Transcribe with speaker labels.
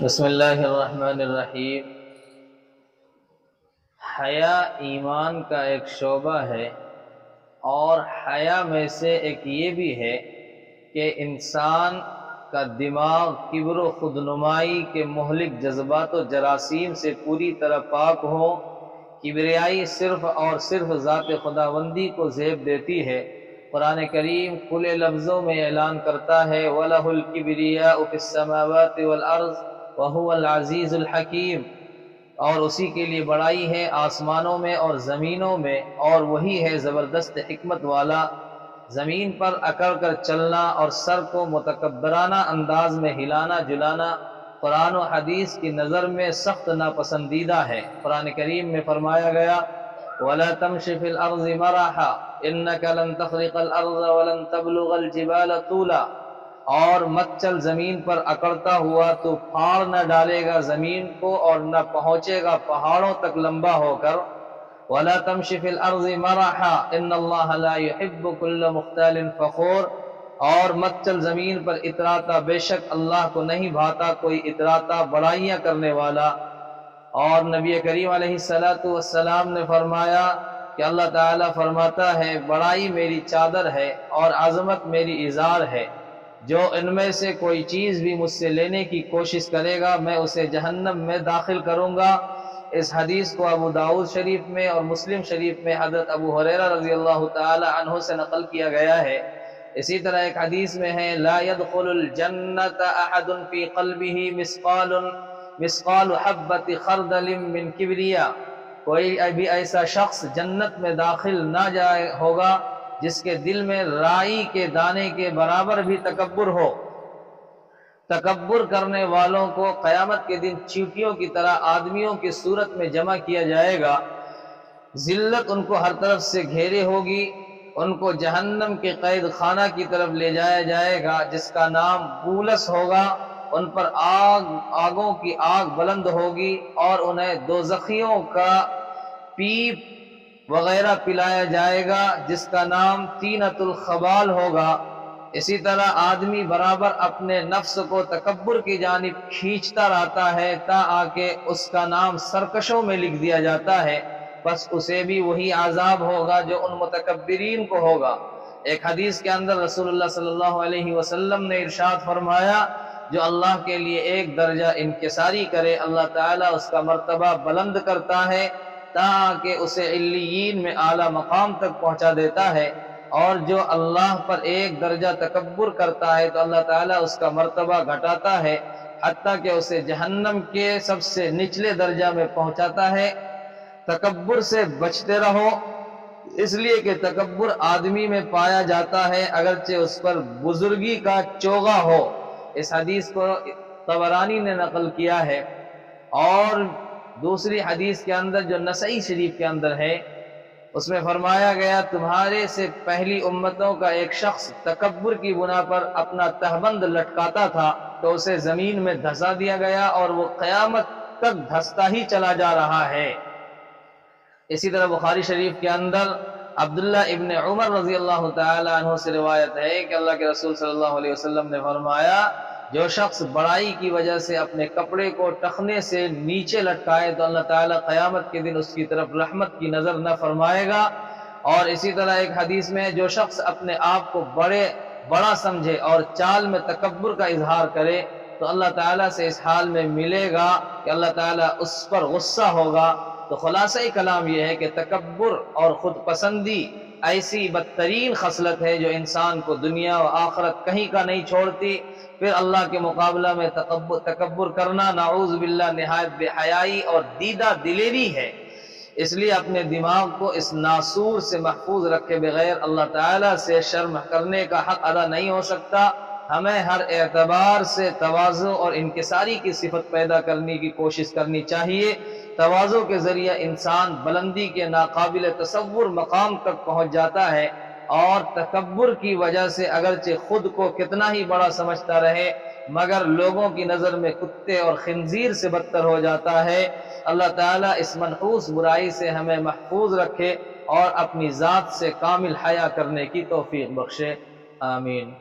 Speaker 1: بسم اللہ الرحمن الرحیم۔ حیا ایمان کا ایک شعبہ ہے، اور حیا میں سے ایک یہ بھی ہے کہ انسان کا دماغ کبر و خودنمائی کے مہلک جذبات و جراثیم سے پوری طرح پاک ہو۔ کبریائی صرف اور صرف ذات خداوندی کو زیب دیتی ہے۔ قرآن کریم کھلے لفظوں میں اعلان کرتا ہے وَلَهُ الْكِبْرِيَاءُ فِي السَّمَاوَاتِ وَالْأَرْضِ وَهُوَ الْعَزِيزُ الْحَكِيمُ، اور اسی کے لیے بڑائی ہے آسمانوں میں اور زمینوں میں، اور وہی ہے زبردست حکمت والا۔ زمین پر اکڑ کر چلنا اور سر کو متکبرانہ انداز میں ہلانا جلانا قرآن و حدیث کی نظر میں سخت ناپسندیدہ ہے۔ قرآن کریم میں فرمایا گیا وَلَا تَمْشِ فِي الْأَرْضِ مَرَحًا إِنَّكَ لَن تَخْرِقَ الْأَرْضَ وَلَن تَبْلُغَ الْجِبَالَ طُولًا، اور مت چل زمین پر اکڑتا ہوا، تو پھاڑ نہ ڈالے گا زمین کو اور نہ پہنچے گا پہاڑوں تک لمبا ہو کر۔ وَلَا تَمْشِ فِي الْأَرْضِ مَرَحًا إِنَّ اللَّهَ لَا يُحِبُّ كُلَّ مُخْتَالٍ فَخُورٍ، اور مت چل زمین پر اتراتا، بے شک اللہ کو نہیں بھاتا کوئی اتراتا بڑائیاں کرنے والا۔ اور نبی کریم علیہ السلام نے فرمایا کہ اللہ تعالیٰ فرماتا ہے بڑائی میری چادر ہے اور عظمت میری ازار ہے، جو ان میں سے کوئی چیز بھی مجھ سے لینے کی کوشش کرے گا میں اسے جہنم میں داخل کروں گا۔ اس حدیث کو ابو داؤد شریف میں اور مسلم شریف میں حضرت ابو ہریرہ رضی اللہ تعالی عنہ سے نقل کیا گیا ہے۔ اسی طرح ایک حدیث میں ہے لا يدخل الجنت احد فی قلبہ مثقال حبۃ خردل من کبریاء، کوئی بھی ایسا شخص جنت میں داخل نہ جائے ہوگا جس کے دل میں رائی کے دانے کے برابر بھی تکبر ہو۔ تکبر کرنے والوں کو قیامت کے دن چیونٹیوں کی طرح آدمیوں کی صورت میں جمع کیا جائے گا، ذلت ان کو ہر طرف سے گھیرے ہوگی، ان کو جہنم کے قید خانہ کی طرف لے جایا جائے گا جس کا نام بولس ہوگا، ان پر آگوں کی آگ بلند ہوگی اور انہیں دوزخیوں کا پیپ وغیرہ پلایا جائے گا جس کا نام طینۃ الخبال ہوگا۔ اسی طرح آدمی برابر اپنے نفس کو تکبر کی جانب کھینچتا رہتا ہے تاکہ اس کا نام سرکشوں میں لکھ دیا جاتا ہے، بس اسے بھی وہی عذاب ہوگا جو ان متکبرین کو ہوگا۔ ایک حدیث کے اندر رسول اللہ صلی اللہ علیہ وسلم نے ارشاد فرمایا جو اللہ کے لیے ایک درجہ انکساری کرے اللہ تعالیٰ اس کا مرتبہ بلند کرتا ہے تاکہ اسے علیین میں اعلیٰ مقام تک پہنچا دیتا ہے، اور جو اللہ پر ایک درجہ تکبر کرتا ہے تو اللہ تعالیٰ اس کا مرتبہ گھٹاتا ہے حتیٰ کہ اسے جہنم کے سب سے نچلے درجہ میں پہنچاتا ہے۔ تکبر سے بچتے رہو، اس لیے کہ تکبر آدمی میں پایا جاتا ہے اگرچہ اس پر بزرگی کا چوغا ہو۔ اس حدیث کو طبرانی نے نقل کیا ہے، اور دوسری حدیث کے اندر جو نسائی شریف کے اندر ہے اس میں فرمایا گیا تمہارے سے پہلی امتوں کا ایک شخص تکبر کی بنا پر اپنا تہبند لٹکاتا تھا تو اسے زمین میں دھسا دیا گیا اور وہ قیامت تک دھستا ہی چلا جا رہا ہے۔ اسی طرح بخاری شریف کے اندر عبداللہ ابن عمر رضی اللہ تعالی عنہ سے روایت ہے کہ اللہ کے رسول صلی اللہ علیہ وسلم نے فرمایا جو شخص بڑائی کی وجہ سے اپنے کپڑے کو ٹخنے سے نیچے لٹکائے تو اللہ تعالیٰ قیامت کے دن اس کی طرف رحمت کی نظر نہ فرمائے گا۔ اور اسی طرح ایک حدیث میں جو شخص اپنے آپ کو بڑا سمجھے اور چال میں تکبر کا اظہار کرے تو اللہ تعالیٰ سے اس حال میں ملے گا کہ اللہ تعالیٰ اس پر غصہ ہوگا۔ تو خلاصہ کلام یہ ہے کہ تکبر اور خود پسندی ایسی بدترین خصلت ہے جو انسان کو دنیا و آخرت کہیں کا نہیں چھوڑتی۔ پھر اللہ کے مقابلہ میں تکبر کرنا نعوذ باللہ نہایت بے حیائی اور دیدہ دلیری ہے۔ اس لیے اپنے دماغ کو اس ناسور سے محفوظ رکھے بغیر اللہ تعالیٰ سے شرم کرنے کا حق ادا نہیں ہو سکتا۔ ہمیں ہر اعتبار سے تواضع اور انکساری کی صفت پیدا کرنے کی کوشش کرنی چاہیے۔ تواضع کے ذریعہ انسان بلندی کے ناقابل تصور مقام تک پہنچ جاتا ہے، اور تکبر کی وجہ سے اگرچہ خود کو کتنا ہی بڑا سمجھتا رہے مگر لوگوں کی نظر میں کتے اور خنزیر سے بدتر ہو جاتا ہے۔ اللہ تعالیٰ اس منحوس برائی سے ہمیں محفوظ رکھے اور اپنی ذات سے کامل حیا کرنے کی توفیق بخشے، آمین۔